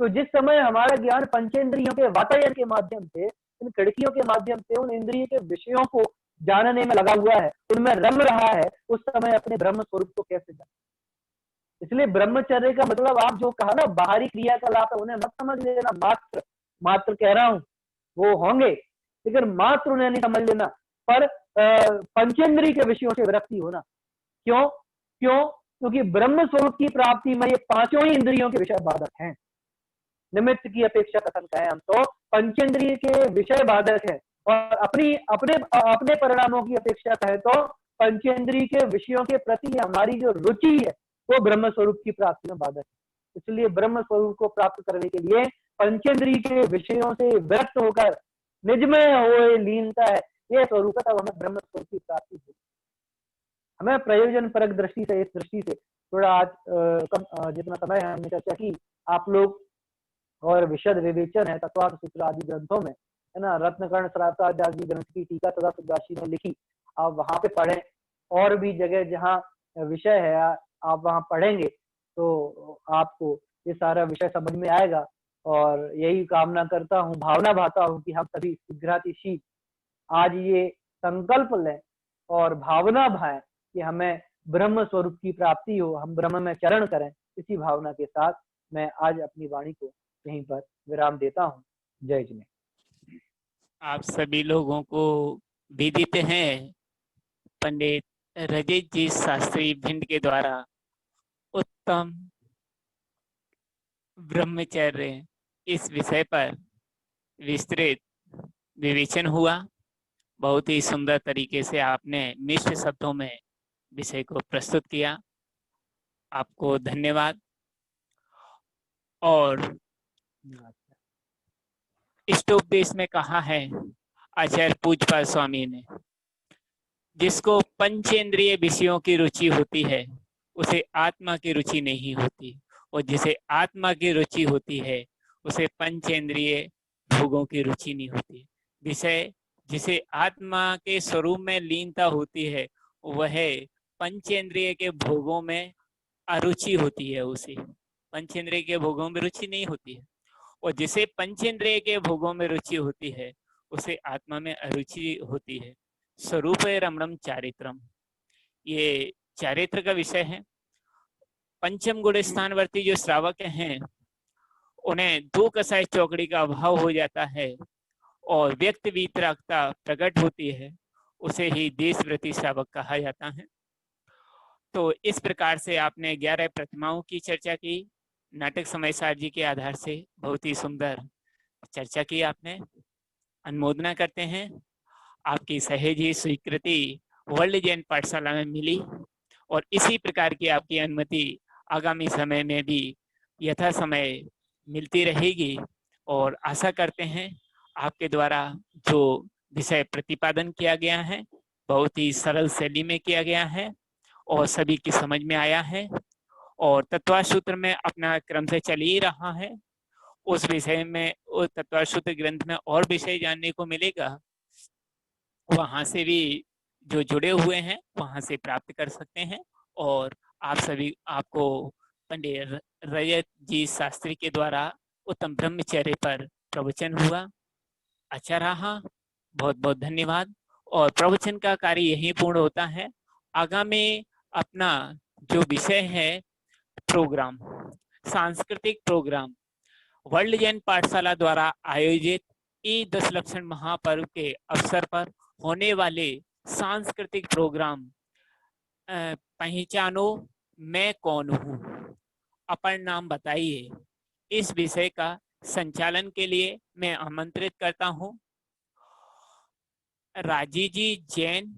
तो जिस समय हमारा ज्ञान पंचेंद्रियों के वातायन के माध्यम से, इन खिड़कियों के माध्यम से उन इंद्रिय के विषयों को जानने में लगा हुआ है, उनमें रम रहा है, उस समय अपने ब्रह्म स्वरूप को कैसे जाने? इसलिए ब्रह्मचर्य का मतलब आप जो कहा ना बाहरी क्रियाकलाप है, उन्हें मत समझ लेना, मात्र कह रहा हूं, वो होंगे, लेकिन मात्र उन्हें नहीं समझ लेना, पर पंचेंद्रिय के विषयों से विरक्ति होना। क्यों? क्योंकि ब्रह्म स्वरूप की प्राप्ति में ये 5 ही इंद्रियों के विषय बाधक हैं। निमित्त की अपेक्षा कथन कहें हम तो पंचेंद्रिय के विषय बाधक है, और अपने परिणामों की अपेक्षा कहें तो पंचेंद्रिय के विषयों के प्रति हमारी जो रुचि है वो ब्रह्म स्वरूप की प्राप्ति में बाधक है। इसलिए ब्रह्म स्वरूप को प्राप्त करने के लिए पंचेंद्रिय के विषयों से व्यक्त होकर निज में होए लीनता है, यह स्वरूप है, तब हमें ब्रह्म स्वरूप की प्राप्ति होगी। हमें प्रयोजन परक दृष्टि से, इस दृष्टि से थोड़ा आज कम जितना समय है हमने चर्चा की, आप लोग और विशद विवेचन है तत्वार्थ सूत्र आदि ग्रंथों में, है ना, रत्नकर्ण श्रावकादि आदि ग्रंथ की टीका सदा सुदासी ने लिखी, आप वहां पे पढ़ें। और भी जगह जहाँ विषय है आप वहां पढ़ेंगे तो आपको ये सारा विषय समझ में आएगा। और यही कामना करता हूँ, भावना भाता हूँ कि हम सभी शीघ्रातिशीघ्र आज ये संकल्प लें और भावना भाएं कि हमें ब्रह्म स्वरूप की प्राप्ति हो, हम ब्रह्म में चरण करें। इसी भावना के साथ मैं आज अपनी वाणी को यहीं पर विराम देता हूँ। जय जिनेन्द्र। आप सभी लोगों को विदित हैं, पंडित रजत जी शास्त्री भिंड के द्वारा उत्तम ब्रह्मचर्य इस विषय पर विस्तृत विवेचन हुआ। बहुत ही सुंदर तरीके से आपने मिश्र शब्दों में विषय को प्रस्तुत किया, आपको धन्यवाद। और इष्टोपदेश में कहा है आचार्य पूज्यपाद स्वामी ने, जिसको पंचेंद्रिय विषयों की रुचि होती है उसे आत्मा की रुचि नहीं होती, और जिसे आत्मा की रुचि होती है उसे पंचेंद्रिय भोगों की रुचि नहीं होती। विषय जिसे आत्मा के स्वरूप में लीनता होती है वह पंचेंद्रिय के भोगों में अरुचि होती है, उसे पंचेंद्रिय के भोगों में रुचि नहीं होती है। और जिसे पंचेंद्रिय के भोगों में रुचि होती है उसे आत्मा में अरुचि होती है। स्वरूप रमणम चारित्रम, ये चारित्र का विषय है। पंचम गुण स्थानवर्ती जो श्रावक हैं उन्हें 2 कसाय चौकड़ी का अभाव हो जाता है और व्यक्त वितरागता प्रकट होती है, उसे ही देशव्रती श्रावक कहा जाता है। तो इस प्रकार से आपने 11 प्रतिमाओं की चर्चा की, नाटक समयसार जी के आधार से बहुत ही सुंदर चर्चा की आपने। अनुमोदना करते हैं, आपकी सहेजी स्वीकृति वर्ल्ड जैन पाठशाला में मिली और इसी प्रकार की आपकी अनुमति आगामी समय में भी यथा समय मिलती रहेगी। और आशा करते हैं आपके द्वारा जो विषय प्रतिपादन किया गया है, बहुत ही सरल शैली में किया गया है और सभी की समझ में आया है और तत्व सूत्र में अपना क्रम से चल ही रहा है। उस विषय में, उस तत्व सूत्र ग्रंथ में और विषय जानने को मिलेगा, वहां से भी जो जुड़े हुए हैं वहां से प्राप्त कर सकते हैं। और आपको पंडित रजत जी शास्त्री के द्वारा उत्तम ब्रह्मचर्य पर प्रवचन हुआ, अच्छा रहा, बहुत बहुत धन्यवाद। और प्रवचन का कार्य यही पूर्ण होता है। आगामी अपना जो विषय है प्रोग्राम, सांस्कृतिक प्रोग्राम, वर्ल्ड जैन पाठशाला द्वारा आयोजित ई दशलक्षण महापर्व के अवसर पर होने वाले सांस्कृतिक प्रोग्राम पहचानो मैं कौन हूँ, अपन नाम बताइए, इस विषय का संचालन के लिए मैं आमंत्रित करता हूँ राजी जी जैन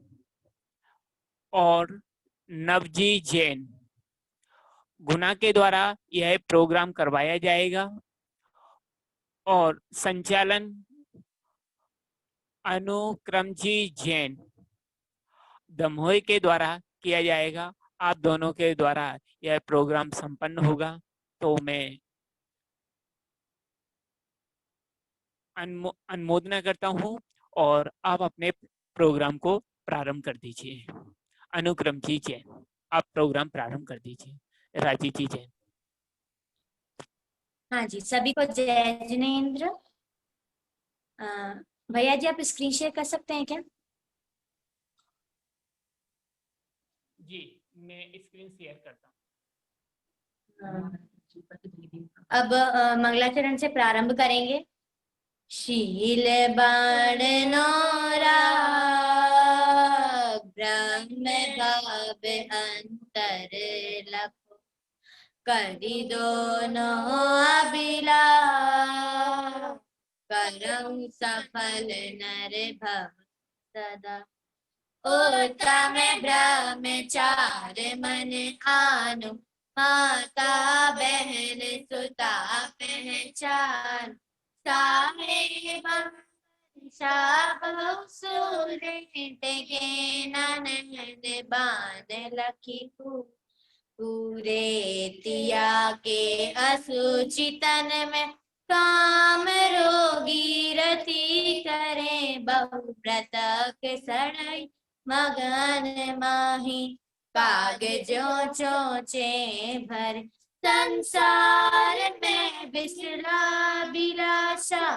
और नवजी जैन, गुना के द्वारा यह प्रोग्राम करवाया जाएगा और संचालन अनुक्रम जी जैन दमोही के द्वारा किया जाएगा। आप दोनों के द्वारा यह प्रोग्राम संपन्न होगा। तो मैं अनुमोदना करता हूं और आप अपने प्रोग्राम को प्रारंभ कर दीजिए। अनुक्रम जी जैन, आप प्रोग्राम प्रारंभ कर दीजिए। राजी जी जैन। हाँ जी, सभी को जय जिनेन्द्र। भैया जी आप स्क्रीन शेयर कर सकते हैं क्या? जी मैं स्क्रीन शेयर करता हूँ। अब मंगलाचरण से प्रारंभ करेंगे। शील बाण नोरा ब्रह्म भाव अंतर लखो करी दोनों अभिला करम सफल नर भव सदा उत्तम ब्रह्मचार मन आनु माता बहन सुता पहचान साहेब ननद बांध लखी पूरे तिया के असुचितन में काम रोगी रति करे बहु व्रतक सड़ई मगन माही कागजों चोचे भर संसार में बिसरा बिलासा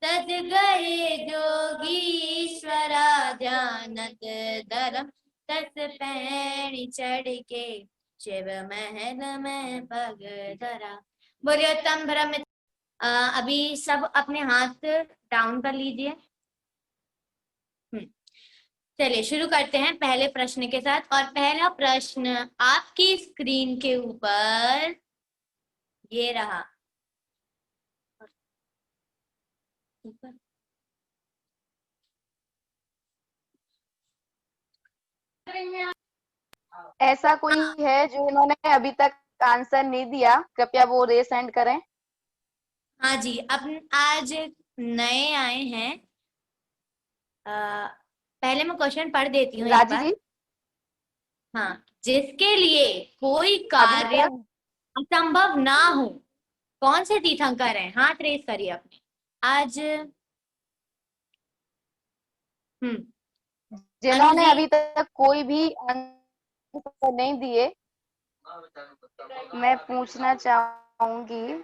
तद गए जोगीश्वरा जानत धर्म तस पैणी चढ़ के शिव महल में पग धरा। बोलिए उत्तम ब्रह्म। अभी सब अपने हाथ डाउन कर लीजिए। चलिए शुरू करते हैं पहले प्रश्न के साथ। और पहला प्रश्न आपकी स्क्रीन के ऊपर ये रहा। ऐसा कोई है जो इन्होंने अभी तक आंसर नहीं दिया, कृपया वो रीसेंड करें। हाँ जी, अब आज नए आए हैं। पहले मैं क्वेश्चन पढ़ देती हूँ एक राजी बार। जी। हाँ, जिसके लिए कोई कार्य असंभव ना हो, कौन से तीर्थंकर हैं? हाथ रेस करिए अपने। आज जिन्होंने अभी तक कोई भी आंसर नहीं दिए, मैं पूछना चाहूंगी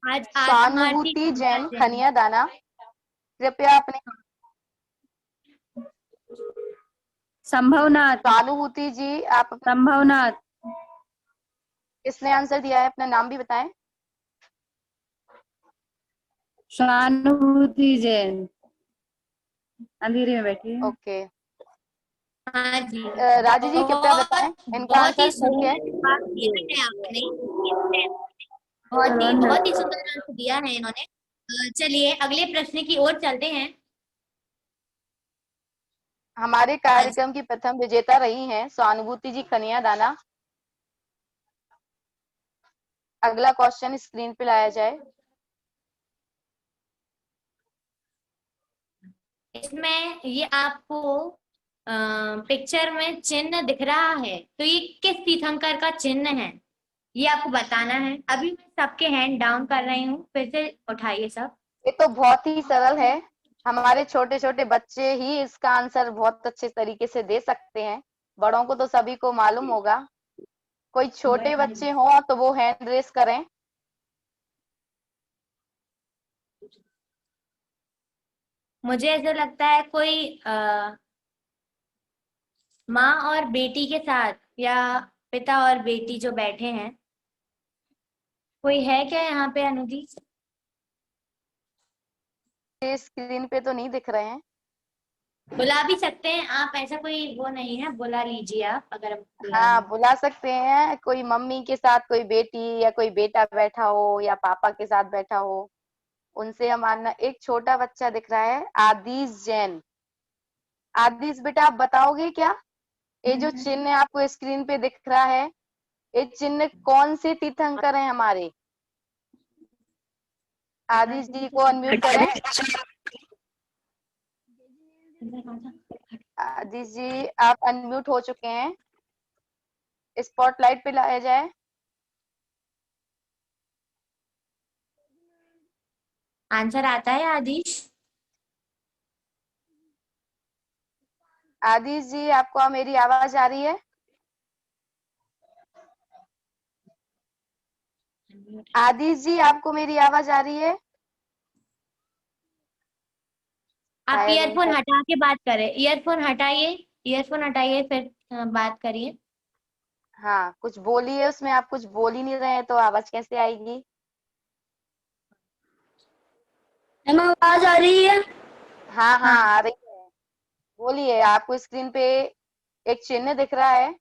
आज सहानुभूति जैन खनिया दाना, कृपया अपने संभवनाथ। सहानुभूति जी आप संभवनाथ। किसने आंसर दिया है, अपना नाम भी बताएं। सहानुभूति जैन अंधेरे में बैठी है। ओके। हाँ जी, राजी जी कृपया बताएं इनका बहुत ही आंसर सही है। सुंदर बात किया है आपने। बहुत ही सुंदर आंसर दिया है इन्होंने। चलिए अगले प्रश्न की ओर चलते हैं। हमारे कार्यक्रम की प्रथम विजेता रही हैं सहानुभूति जी खनिया दाना। अगला क्वेश्चन स्क्रीन पे लाया जाए। इसमें ये आपको पिक्चर में चिन्ह दिख रहा है, तो ये किस तीर्थंकर का चिन्ह है ये आपको बताना है। अभी मैं सबके हैंड डाउन कर रही हूँ, फिर से उठाइए सब। ये तो बहुत ही सरल है, हमारे छोटे छोटे बच्चे ही इसका आंसर बहुत अच्छे तरीके से दे सकते हैं, बड़ों को तो सभी को मालूम होगा। कोई छोटे बच्चे हो तो वो हैंड रेस करें। मुझे ऐसा लगता है कोई माँ और बेटी के साथ या पिता और बेटी जो बैठे हैं, कोई है क्या यहाँ पे अनुदी? ये स्क्रीन पे तो नहीं दिख रहे हैं। बुला भी सकते हैं आप, ऐसा कोई वो नहीं है, बुला लीजिए आप अगर हाँ, बुला सकते हैं। कोई मम्मी के साथ कोई बेटी या कोई बेटा बैठा हो या पापा के साथ बैठा हो, उनसे हम आना। एक छोटा बच्चा दिख रहा है, आदिश जैन। आदिश बेटा, आप बताओगे क्या, ये जो चिन्ह आपको स्क्रीन पे दिख रहा है, ये चिन्ह कौन से तीर्थंकर हैं हमारे? आदिश जी को अनम्यूट करें। आदिश जी, आप अनम्यूट हो चुके हैं, स्पॉटलाइट पे लाया जाए। आंसर आता है आदिश? आदिश जी, आपको मेरी आवाज आ रही है? आदिश जी, आपको मेरी आवाज आ रही है? आप शायद ईयरफोन उनको, हटा के बात करें, ईयरफोन हटाइए, ईयरफोन हटाइए फिर बात करिए। हाँ, कुछ बोलिए, उसमें आप कुछ बोल ही नहीं रहे हैं तो आवाज कैसे आएगी? आवाज आ रही है? हाँ हाँ, हाँ, आ रही है। बोलिए, आपको स्क्रीन पे एक चिन्ह दिख रहा है,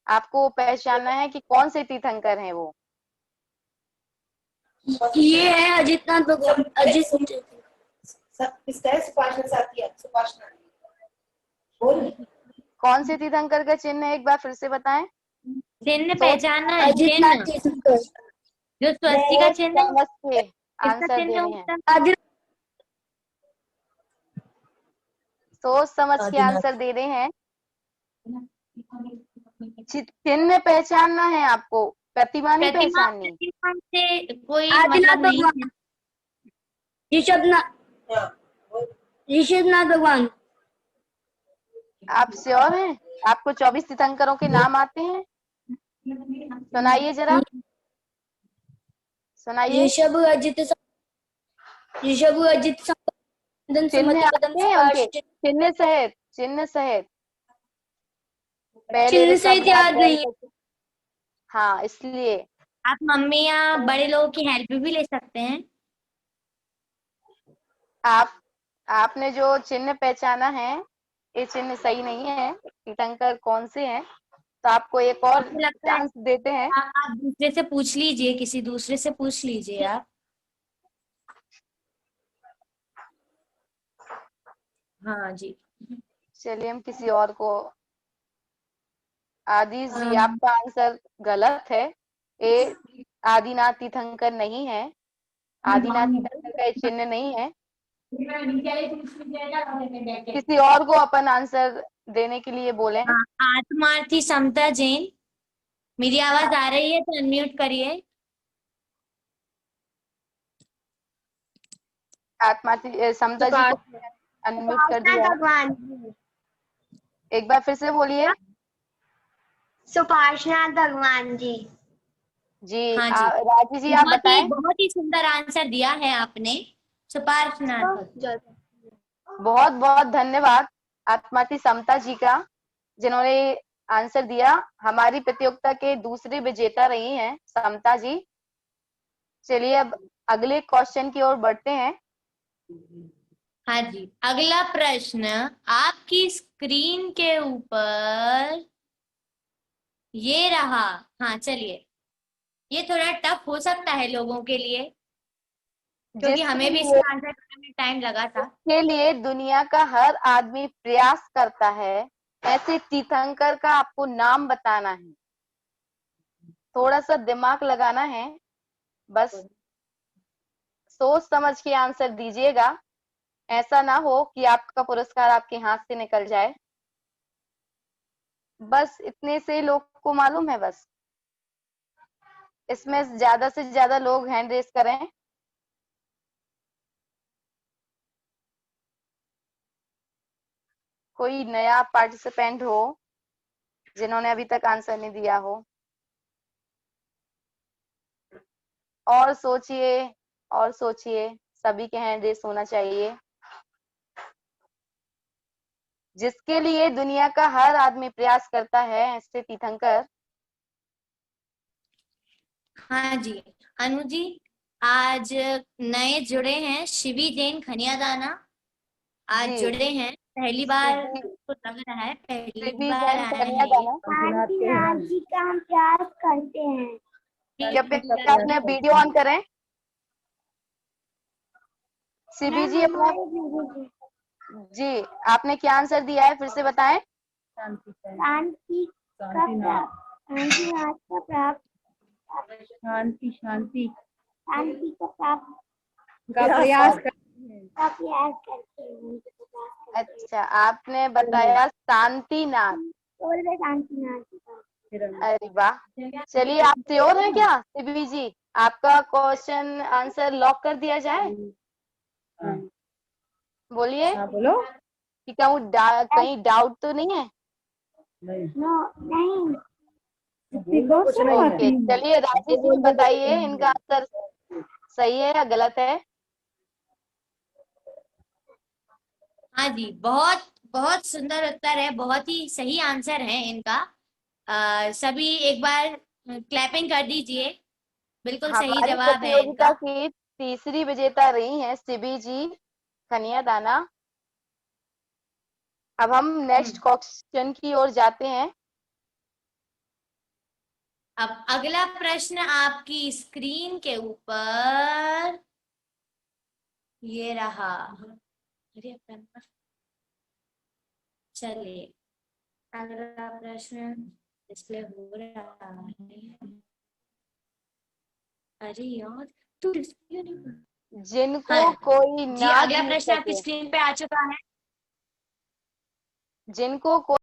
आपको पहचानना है कि कौन से तीर्थंकर हैं वो। ये है अजितनाथ भगवान, अजित कौन से तीर्थंकर का चिन्ह है, एक बार फिर से बताएं। चिन्ह सोच पहचानना है, अजितनाथ चिन्ह तीर्थंकर। जो स्वस्तिका सोच चिन्ह है, समझ के इसका आंसर चिन्ह देने हैं। होता है। आदिनाथ सोच समझ के आंसर दे रहे हैं। चिन्ह पहचानना है आपको, प्रतिमा नहीं प्रतिमा, पहचाननी। प्रतिमा से कोई आदिनाथ मतलब नहीं भगवान, है। ऋषभनाथ, ऋषभनाथ भगवान। आप श्योर हैं? आपको 24 तीर्थंकरों के नाम आते हैं? सुनाइए जरा, सुनाइए। ऋषभ अजित, ऋषभ अजित, संदन, चिन्ह सुमति, पदम, आते हैं उनके, सुभाष। चिन्ह सहित, चिन्ह सहित। पहले चिन्ह ऋषभ सहित राज याद जैन नहीं है। को, हाँ इसलिए। आप मम्मी या बड़े लोगों की हेल्प भी ले सकते हैं। आपने जो चिन्ह पहचाना है, ये चिन्ह सही नहीं है। तीर्थंकर कौन से हैं, तो आपको एक और मुझे लगता है चांस देते हैं। आप दूसरे से पूछ लीजिए, किसी दूसरे से पूछ लीजिए आप। हाँ जी। चलिए हम किसी और को। आदिश जी, अम, आपका आंसर गलत है। ये आदिनाथ तीर्थंकर नहीं है, आदिनाथ तीर्थंकर का ये चिन्ह नहीं है। किसी और को अपन आंसर देने के लिए बोले। हाँ, आत्मार्थी समता जैन। मेरी आवाज आ रही है तो अनम्यूट करिए। आत्मा समता जी को अनम्यूट कर दिया है। भगवान, एक बार फिर से बोलिए। सुपार्शनाथ भगवान जी। जी, हाँ जी, राजी जी आप बताएं। बहुत ही सुंदर आंसर दिया है आपने, सुपार्शनाथ। बहुत बहुत धन्यवाद आत्माती समता जी का, जिन्होंने आंसर दिया। हमारी प्रतियोगिता के दूसरे विजेता रही हैं समता जी। चलिए अब अगले क्वेश्चन की ओर बढ़ते हैं। हाँ जी, अगला प्रश्न आपकी स्क्रीन के ऊपर ये रहा। हाँ चलिए, ये थोड़ा टफ हो सकता है लोगों के लिए, क्योंकि हमें भी इसका आंसर करने में टाइम लगा था। के लिए दुनिया का हर आदमी प्रयास करता है, ऐसे तीर्थंकर का आपको नाम बताना है। थोड़ा सा दिमाग लगाना है, बस सोच समझ के आंसर दीजिएगा। ऐसा ना हो कि आपका पुरस्कार आपके हाथ से निकल जाए। बस इतने से लोग को मालूम है। बस इसमें ज्यादा से ज्यादा लोग हैंड रेस करें। कोई नया पार्टिसिपेंट हो जिन्होंने अभी तक आंसर नहीं दिया हो। और सोचिए, सभी के हैंड रेस होना चाहिए। जिसके लिए दुनिया का हर आदमी प्रयास करता है, ऐसे तीर्थंकर। हाँ जी, अनु जी, आज नए जुड़े हैं शिवी जैन खनियादाना, आज जी। जुड़े हैं, पहली बार शिवी- तो लग रहा है, पहली शिवी बार जैन आए हैं ये। कन्यादाना। जी का हम प्रयास करते हैं। क्या पिता अपने वीडियो ऑन करें? शिवी जी अपना जी, आपने क्या आंसर दिया है फिर से बताएं। शांति का प्राप्त शांति शांति का प्राप्त का प्रयास का प्रयास करते हैं। अच्छा, आपने बताया शांतिनाथ। बोल शांतिनाथ। अरे वाह, चलिए आप श्योर हैं क्या शिवी जी? आपका क्वेश्चन आंसर लॉक कर दिया जाए? बोलिए बोलो। कि कहीं डाउट तो नहीं है? नहीं। ओके, चलिए राजेश जी बताइए इनका आंसर सही है या गलत है? हाँ जी, बहुत बहुत सुंदर उत्तर है, बहुत ही सही आंसर है इनका। सभी एक बार क्लैपिंग कर दीजिए, बिल्कुल सही हमारी जवाब है इनका। प्रतियोगिता की तीसरी विजेता रही हैं शिवी जी खनियादाना। अब हम नेक्स्ट क्वेश्चन की ओर जाते हैं। अब अगला प्रश्न आपकी स्क्रीन के ऊपर ये रहा। अरे चलिए, अगला प्रश्न डिस्प्ले हो रहा है। अरे यार, तो डिस्प्ले नहीं। जिनको हाँ कोई जी, ना अगला जीत प्रश्न आपकी सके, स्क्रीन पे आ चुका है। जिनको कोई